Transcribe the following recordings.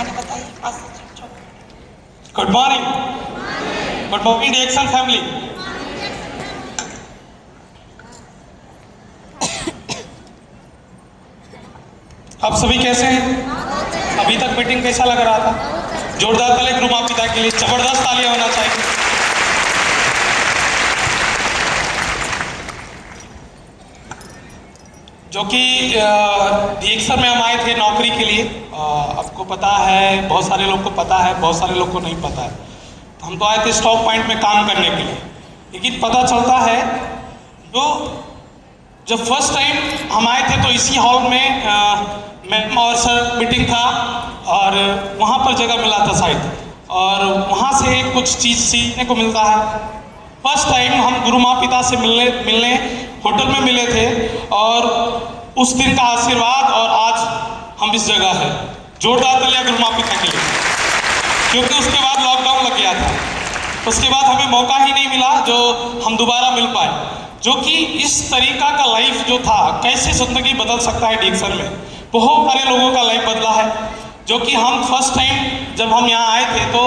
आगे बताइए। Good morning. Good morning reaction family. आप सभी कैसे हैं? अभी तक मीटिंग कैसा लग रहा था? जोरदार ताली गुरु माँ पिता के लिए, जबरदस्त तालियां होना चाहिए। जो कि डीएक्सर में हम आए थे नौकरी के लिए। आपको पता है, बहुत सारे लोग को पता है, बहुत सारे लोग को नहीं पता है। तो हम तो आए थे स्टॉक पॉइंट में काम करने के लिए, लेकिन पता चलता है जो जब फर्स्ट टाइम हम आए थे तो इसी हॉल में मैम और सर मीटिंग था और वहाँ पर जगह मिला था शायद, और वहाँ से कुछ चीज़ सीखने को मिलता है। फर्स्ट टाइम हम गुरु माँ पिता से मिलने होटल में मिले थे और उस दिन का आशीर्वाद, और आज हम इस जगह है। जोरदार तालियां गुरु माँ पिता के लिए, क्योंकि उसके बाद लॉकडाउन लग गया था। उसके बाद हमें मौका ही नहीं मिला जो हम दोबारा मिल पाए। जो कि इस तरीका का लाइफ जो था, कैसे जिंदगी बदल सकता है डीएक्सर में। बहुत सारे लोगों का लाइफ बदला है। जो कि हम फर्स्ट टाइम जब हम यहाँ आए थे तो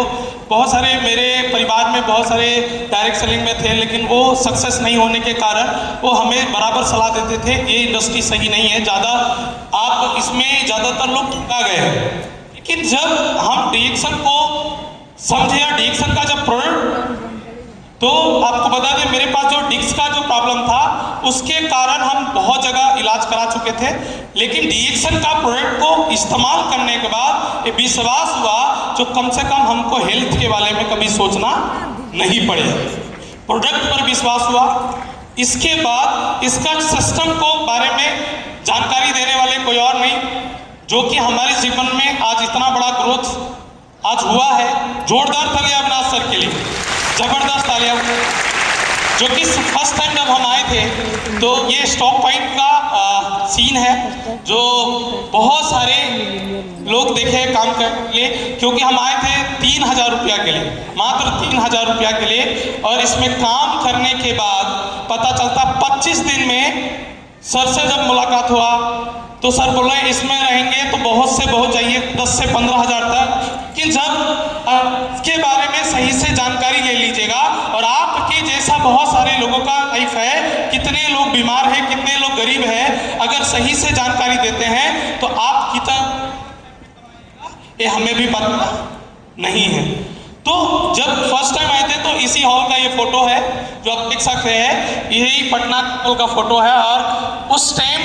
बहुत सारे मेरे परिवार में बहुत सारे डायरेक्ट सेलिंग में थे, लेकिन वो सक्सेस नहीं होने के कारण वो हमें बराबर सलाह देते थे, ये इंडस्ट्री सही नहीं है, ज़्यादा आप इसमें ज़्यादातर लोग ठुका गए हैं। लेकिन जब हम डीएक्सर को समझे या डीएक्सर का जब प्रोडक्ट, तो आपको बता दें मेरे पास जो डिस्क का जो प्रॉब्लम था उसके कारण हम बहुत जगह इलाज करा चुके थे, लेकिन डीएक्सर का प्रोडक्ट को इस्तेमाल करने के बाद ये विश्वास हुआ जो कम से कम हमको हेल्थ के बारे में कभी सोचना नहीं पड़े। प्रोडक्ट पर विश्वास हुआ। इसके बाद इसका सिस्टम को बारे में जानकारी देने वाले कोई और नहीं, जो कि हमारे जीवन में आज इतना बड़ा ग्रोथ आज हुआ है। जोरदार तालियां अविनाश सर के लिए, जबरदस्त तालियां। जो कि फर्स्ट टाइम जब हम आए थे तो ये स्टॉक पॉइंट का सीन है, जो बहुत सारे लोग देखे काम करने के लिए, क्योंकि हम आए थे 3,000 रुपया के लिए, मात्र 3,000 रुपया के लिए। और इसमें काम करने के बाद पता चलता 25 दिन में सर से जब मुलाकात हुआ तो सर बोले इसमें रहेंगे तो बहुत से बहुत जाइए 10 से 15,000 तक, कि जब इसके बारे में सही से जानकारी ले लीजिएगा। और आपके जैसा बहुत सारे लोगों का लाइफ है, कितने लोग बीमार हैं, कितने लोग गरीब हैं, अगर सही से जानकारी देते हैं तो आप कितना, ये हमें भी पता नहीं है। तो जब फर्स्ट टाइम आए थे तो इसी हॉल का ये फोटो है जो आप देख सकते हैं, यही पटना हॉल का फोटो है। और उस टाइम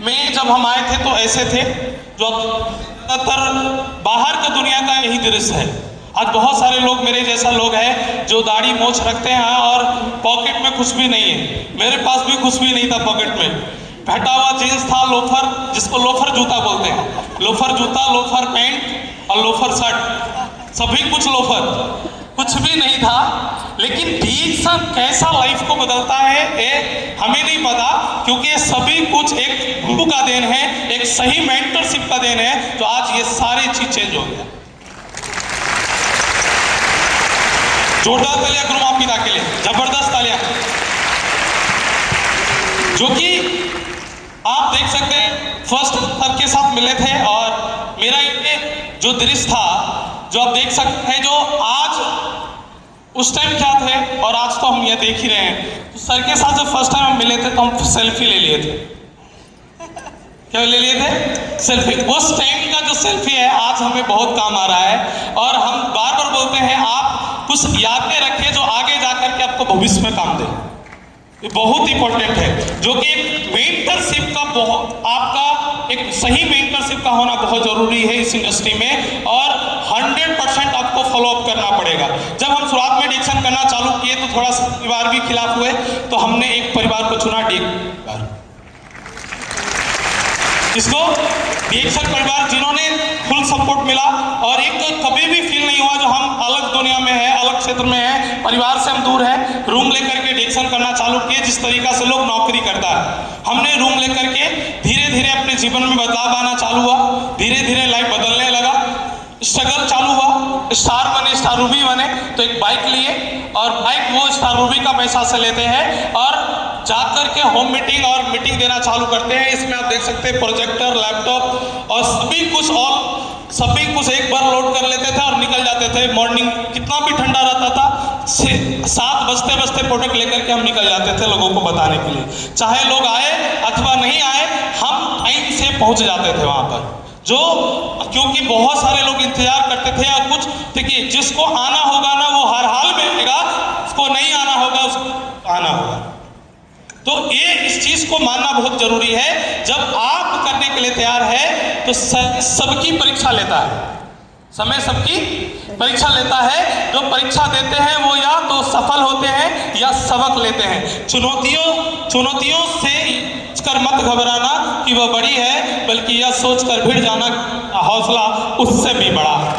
में जब हम आए थे तो ऐसे थे, जो ज़्यादातर बाहर का दुनिया का यही दृश्य है। आज बहुत सारे लोग मेरे जैसा लोग हैं जो दाढ़ी मोछ रखते हैं और पॉकेट में कुछ भी नहीं है। मेरे पास भी कुछ भी नहीं था पॉकेट में, फटा हुआ जींस था, लोफर, जिसको लोफर जूता बोलते हैं, लोफर जूता, लोफर पैंट और लोफर शर्ट, सभी कुछ लोफर, कुछ भी नहीं था। लेकिन डीएक्सर कैसा लाइफ को बदलता है ये हमें नहीं पता, क्योंकि ये सभी कुछ एक गुरु का देन है, एक सही मेंटरशिप का देन है, तो आज ये सारी चीज चेंज हो गया। जोरदार तालियां गुरु माँ पिता के लिए, जबरदस्त तालियां। जो कि आप देख सकते हैं फर्स्ट सर के साथ मिले थे, और मेरा ये जो दृश्य था जो आप देख सकते हैं, जो आज उस टाइम क्या थे और आज तो हम ये देख ही रहे हैं। तो सर के साथ जब फर्स्ट टाइम हम मिले थे तो हम सेल्फी ले लिए थे। क्या ले लिए थे? सेल्फी। उस टाइम का जो सेल्फी है आज हमें बहुत काम आ रहा है, और हम बार बार बोलते हैं आप कुछ यादें रखें जो आगे जाकर के आपको भविष्य में काम दे। ये बहुत इंपॉर्टेंट है, जो कि एक मेंटरशिप का बहुत, आपका एक सही मेंटरशिप का होना बहुत जरूरी है इस इंडस्ट्री में, और 100% आपको फॉलो अप करना पड़ेगा। जब हम शुरुआत में डीएक्सर करना चालू किए तो थोड़ा सा परिवार भी खिलाफ हुए, तो हमने एक परिवार को चुना, इसको डीएक्सर परिवार, जिन्होंने फुल सपोर्ट मिला, और एक कभी भी फील नहीं हुआ जो हम अलग दुनिया में है, अलग क्षेत्र में है, परिवार से हम दूर है। रूम लेकर के डीएक्सर करना चालू किए, जिस तरीका से लोग नौकरी करता है, हमने रूम लेकर के धीरे धीरे अपने जीवन में बदलाव आना चालू हुआ, धीरे धीरे लाइफ बदलने लगा, स्ट्रगल चालू हुआ, स्टार बने, स्टार रूबी बने, तो एक बाइक लिए, और बाइक वो स्टार रूबी का पैसा से लेते हैं और जाकर के होम मीटिंग और मीटिंग देना चालू करते हैं। इसमें आप देख सकते हैं प्रोजेक्टर, लैपटॉप और सभी कुछ, और सभी कुछ एक बार लोड कर लेते थे और निकल जाते थे। मॉर्निंग कितना भी ठंडा रहता था, 7 बजते बजते प्रोडक्ट लेकर के हम निकल जाते थे लोगों को बताने के लिए। चाहे लोग आए अथवा नहीं आए, हम टाइम से पहुंच जाते थे वहां पर, जो क्योंकि बहुत सारे लोग इंतजार करते थे। और कुछ देखिए, जिसको आना होगा ना वो हर हाल में आएगा, उसको नहीं आना होगा उसको आना होगा। तो ये इस चीज को मानना बहुत जरूरी है। जब आप करने के लिए तैयार है तो सबकी परीक्षा लेता है, समय सबकी परीक्षा लेता है। जो परीक्षा देते हैं वो या तो सफल होते हैं या सबक लेते हैं। चुनौतियों से कर मत घबराना कि वह बड़ी है, बल्कि यह सोचकर भिड़ जाना हौसला उससे भी बड़ा है।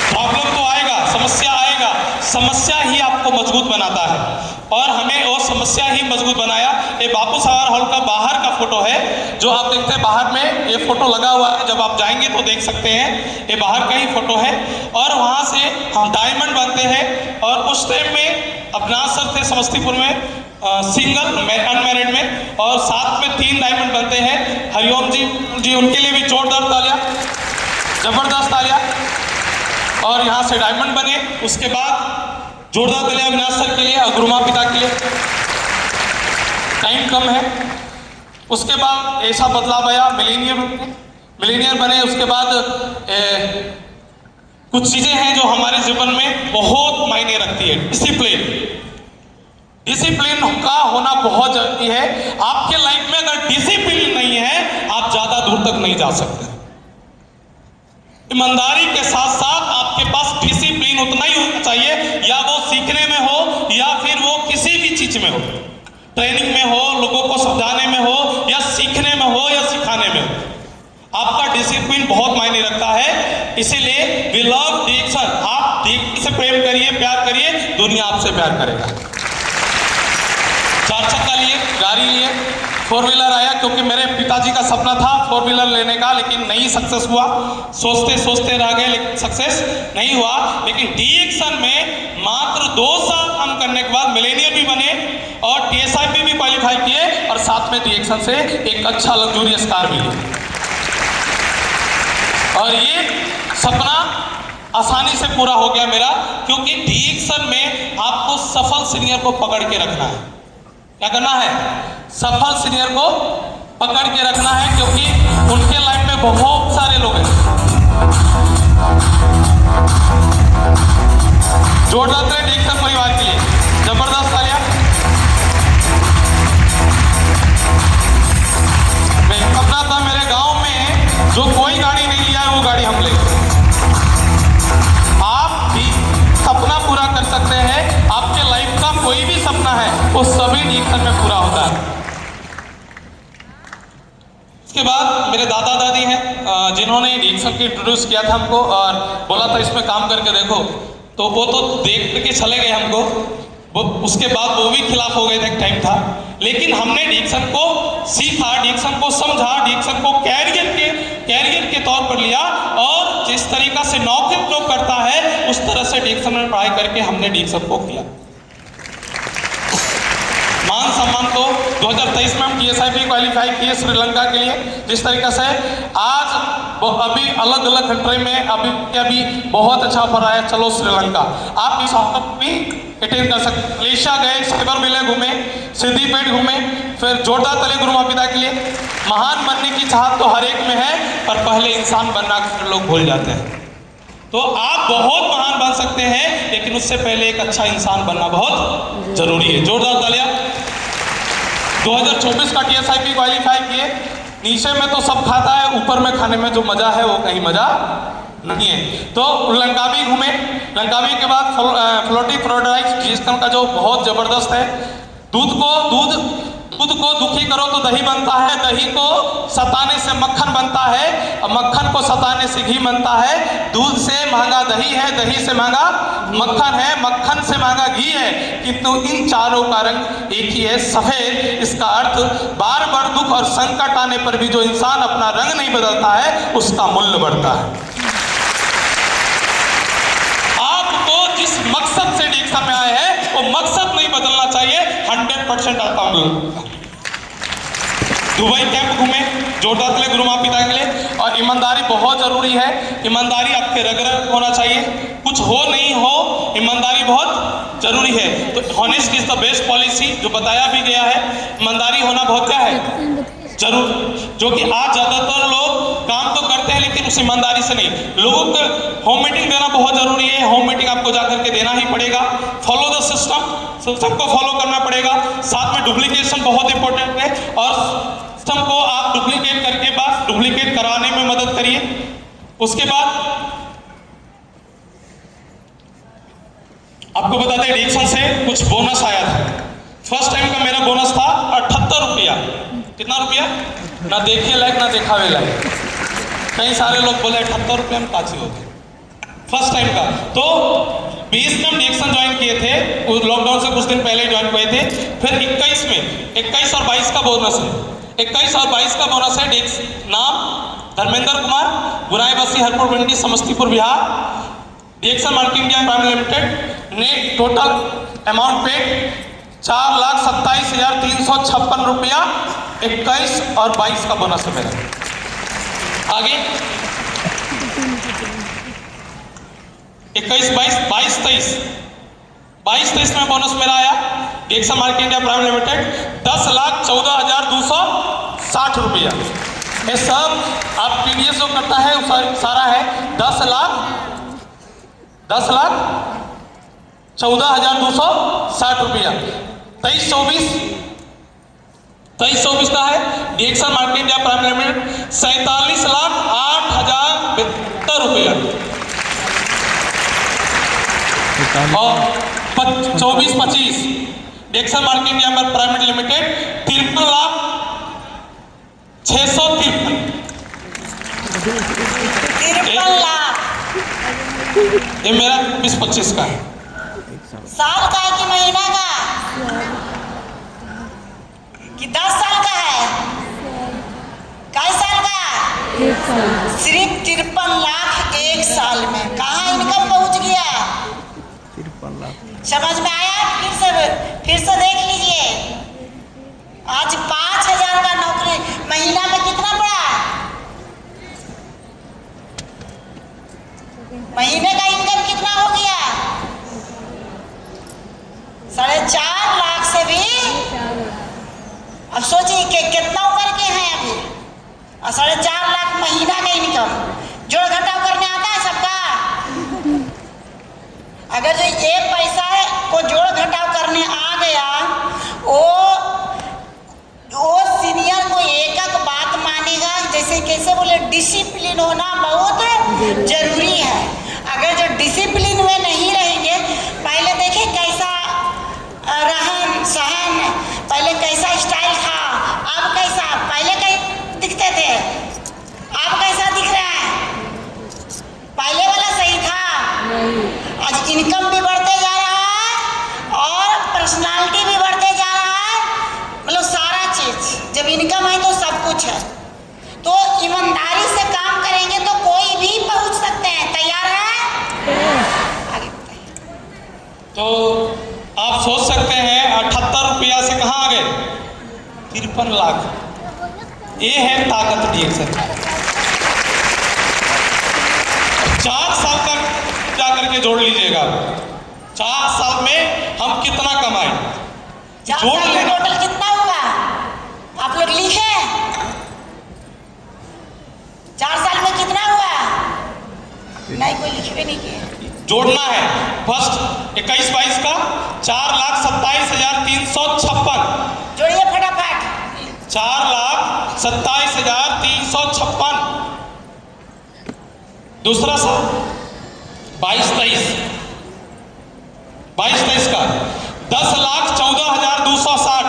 प्रॉब्लम तो आएगा, समस्या आएगा, समस्या ही आपको मजबूत बनाता है। और हमें वो समस्या ही मजबूत बनाया। ये बापू सागर हॉल का बाहर का फोटो है, जो आप देखते हैं बाहर में ये फोटो लगा हुआ है। जब आप जाएंगे तो देख सकते हैं, ये बाहर का ही फोटो है। और वहाँ से हम डायमंड बनते हैं। और उस टाइम में अविनाश सर थे समस्तीपुर में, सिंगल अनमैरिड में, और साथ में 3 डायमंड बनते हैं। हरिओम जी उनके लिए भी जोरदार तालियां, जबरदस्त तालियां। और यहाँ से डायमंड बने। उसके बाद जोरदार तालियां अविनाश सर के लिए और गुरु माँ पिता के लिए। टाइम कम है। उसके बाद ऐसा बदलाव आया, मिलीनियर बने। उसके बाद कुछ चीजें हैं जो हमारे जीवन में बहुत मायने रखती है। डिसिप्लिन का होना बहुत जरूरी है। आपके लाइफ में अगर डिसिप्लिन नहीं है, आप ज्यादा दूर तक नहीं जा सकते। ईमानदारी के साथ साथ आपके पास डिसिप्लिन उतना ही होना चाहिए, या वो सीखने में हो या फिर वो किसी भी चीज में हो, ट्रेनिंग में हो, लोगों को समझाने में हो, या सीखने में हो, या सिखाने में हो। आपका डिसिप्लिन बहुत मायने रखता है। इसीलिए वी लव डिएक्शन। आप डिएक्शन से प्रेम करिए, प्यार करिए, दुनिया आपसे प्यार करेगा। 4 चक्का लिए, गाड़ी लिए, 4 व्हीलर आया, क्योंकि मेरे पिताजी का सपना था 4 व्हीलर लेने का, लेकिन नहीं सक्सेस हुआ। सोचते सोचते रह गए, लेकिन सक्सेस नहीं हुआ। लेकिन डिएक्शन में मात्र 2 साल काम करने के बाद मिलेनियर भी बने और टीएसआईपी भी क्वालिफाई किए, और साथ में डिएक्शन से एक अच्छा लग्जूरियस कार भी ली। और ये सपना आसानी से पूरा हो गया मेरा, क्योंकि डिएक्शन में आपको सफल सीनियर को पकड़ के रखना है। क्या करना है? सफल सीनियर को पकड़ के रखना है, क्योंकि उनके लाइफ में बहुत सारे लोग हैं। जोरदार तालियां डिएक्शन परिवार के लिए, जबरदस्त तालियां। मैं अपना था, मेरे गांव में जो कोई गाड़ी नहीं लिया है वो गाड़ी हम ले। आप भी सपना पूरा कर सकते हैं। आपके लाइफ का कोई भी सपना है वो सभी डिएक्शन में पूरा होता है। इसके बाद मेरे दादा दादी हैं, जिन्होंने डिएक्शन की इंट्रोड्यूस किया था हमको और बोला था इसमें काम करके देखो, तो वो तो देख के चले गए हमको। वो उसके बाद वो भी खिलाफ हो गए थे, एक टाइम था। लेकिन हमने डिएक्शन को सीखा, डिएक्शन को समझा, डिएक्शन को कैरियर के तौर पर लिया, और जिस तरीका से नौकरी लोग करता है उस तरह से डिएक्शन में पढ़ाई करके हमने डिएक्शन को किया। मान सम्मान तो 2023 में हम टीएसआईपी क्वालिफाई किए श्रीलंका के लिए। जिस तरीके से आज अभी अलग अलग कंट्री में अभी बहुत अच्छा ऑफर आया, चलो श्रीलंका, आप इस ऑफर भी अटेंड कर सकते। मलेशिया गए, स्केबर विले घूमे, सिद्धिपेट घूमे। फिर जोरदार ताली गुरु माँ पिता के लिए। महान बनने की चाहत तो हर एक में है, पर पहले इंसान बनना लोग भूल जाते हैं। तो आप बहुत महान बन सकते हैं, लेकिन उससे पहले एक अच्छा इंसान बनना बहुत जरूरी है। जोरदार तालियां। 2024 का टीएसआईपी क्वालिफाई किए। नीचे में तो सब खाता है, ऊपर में खाने में जो मजा है वो कहीं मजा नहीं है। तो लंकावी घूमे। लंकावी के बाद फ्लोटी फ्राइड राइस, जिसका का जो बहुत जबरदस्त है। दूध को दुखी करो तो दही बनता है, दही को सताने से मक्खन बनता है, और मक्खन को सताने से घी बनता है। दूध से महंगा दही है, दही से महंगा मक्खन है, मक्खन से महंगा घी है, किंतु इन चारों का रंग एक ही है, सफेद। इसका अर्थ बार बार दुख और संकट आने पर भी जो इंसान अपना रंग नहीं बदलता है उसका मूल्य बढ़ता है। आपको जिस मकसद से डिएक्शन में आए हैं वो मकसद नहीं बदलना चाहिए, 100% अकाउंट। दुबई कैंप घूमे, जोरदार ताली गुरु माँ पिता के लिए। और ईमानदारी बहुत जरूरी है। ईमानदारी आपके रग होना चाहिए, कुछ हो नहीं हो ईमानदारी बहुत जरूरी है। तो honest is the best policy, जो बताया भी गया है। ईमानदारी होना बहुत क्या है जरूर, जो कि आज ज्यादातर लोग काम तो करते हैं लेकिन उस ईमानदारी से नहीं। लोगों को होम मीटिंग देना बहुत जरूरी है, होम मीटिंग आपको जाकर के देना ही पड़ेगा। फॉलो द सिस्टम, सिस्टम को फॉलो करना पड़ेगा। साथ में डुप्लीकेशन बहुत इंपॉर्टेंट है, और सिस्टम को आप डुप्लीकेट करके बाद डुप्लीकेट कराने में मदद करिए। उसके बाद आपको बता दें डिएक्शन से कुछ बोनस आया था। फर्स्ट टाइम का मेरा बोनस था 78 रुपया। कितना रुपया? ना देखे लायक ना दिखावे लायक। कई सारे लोग बोले 78 रुपये में काची होते फर्स्ट टाइम का। तो 20 में हम डिएक्शन ज्वाइन किए थे, लॉकडाउन से कुछ दिन पहले ज्वाइन हुए थे। फिर 21 में 21 और 22 का बोनस है। 21 और 22 का बोनस है। नाम धर्मेंद्र कुमार, गुराई बस्ती, हरपुर मंडी, समस्तीपुर, बिहार। डिएक्शन मार्केटिंग इंडिया प्राइवेट लिमिटेड ने टोटल अमाउंट पे 4,27,356 रुपया 21 और 22 का बोनस है मेरा। आगे 21, 22, 23 में बोनस मेरा आया। डिएक्शन मार्केटिंग इंडिया प्राइवेट लिमिटेड 10,14,260 रुपया। ये सब आप पीडीएस जो करता है सारा है 10,14,260 रुपया। 23-24 का है डिएक्शन मार्केटिंग इंडिया प्राइवेट लिमिटेड 47,08,072 रुपया। और 24-25 डिएक्शन marketing India private limited 53,653। 53 lakh. ये मेरा 20-25 का है। साल का है कि महीना का कि 10 साल का है? कई साल का? सिर्फ 53 लाख एक साल में। कहाँ इनकम पहुंच गया? 53 लाख समझ में आया? फिर से देख लीजिए। आज 5,000 का नौकरी महीना में कितना पड़ा? महीने का इनकम कितना हो गया? 4.5 लाख से भी। अब सोचिए कि कितना ऊपर के हैं अभी। और 4.5 लाख महीना का इनकम जोड़ घटाव करने आता है सबका? अगर जो एक पैसा को जोड़ घटाव करने आ गया, वो सीनियर को एक बात मानेगा। जैसे कैसे बोले, डिसिप्लिन होना बहुत जरूरी है। अगर जो डिसिप्लिन में नहीं रहेंगे, पहले देखिए कैसा रहन सहन, पहले कैसा स्टाइल था, अब कैसा, पहले कैसे दिखते थे, अब कैसा दिख रहा है? पहले वाला सही था? आज इनकम भी बढ़ते जा रहा है और पर्सनालिटी भी बढ़ते जा रहा है। मतलब सारा चीज, जब इनकम है तो सब कुछ है। तो ईमानदारी से काम करेंगे तो कोई भी पहुंच सकते हैं। तैयार है? आगे बताइए। तो आप सोच सकते हैं 78 रुपया से कहाँ आ गए 53 लाख। ये है ताकत डिएक्शन। 4 साल तक जाकर के जोड़ लीजिएगा। 4 साल में हम कितना कमाए जोड़ लेना। टोटल कितना हुआ आप लोग लिखे? 4 साल में कितना हुआ? नहीं, कोई लिखवे नहीं किया। जोड़ना है। फर्स्ट 21-22 का 4,27,356 जोड़िए फटाफट। 4,27,356। दूसरा साल 22-23 का 10,14,260।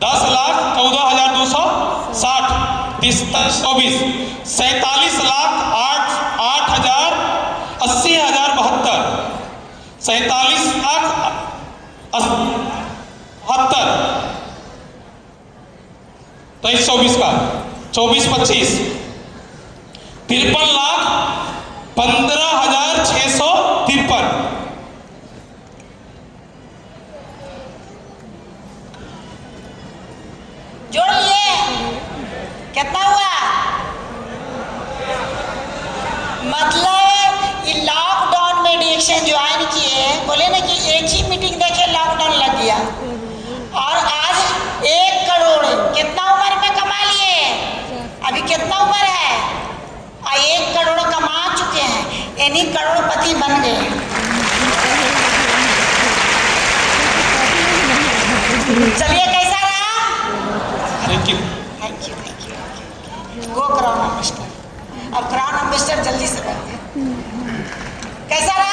10,14,260। 23-24 47,08,072। 47,08,072। 23-24 का 24-25 53,15,653। जोड़ लिए? कितना हुआ? बोले ना कि एक ही मीटिंग देखे लॉकडाउन लग गया और आज 1 करोड़ कितना उम्र में कमा लिए, अभी कितना उम्र है, 1 करोड़ कमा चुके हैं, यानी करोड़पति बन गए। चलिए कैसा रहा? Thank you. Thank you go crown ambassador. अब क्राउन एम्बेसडर जल्दी से बन गए। कैसा रहा?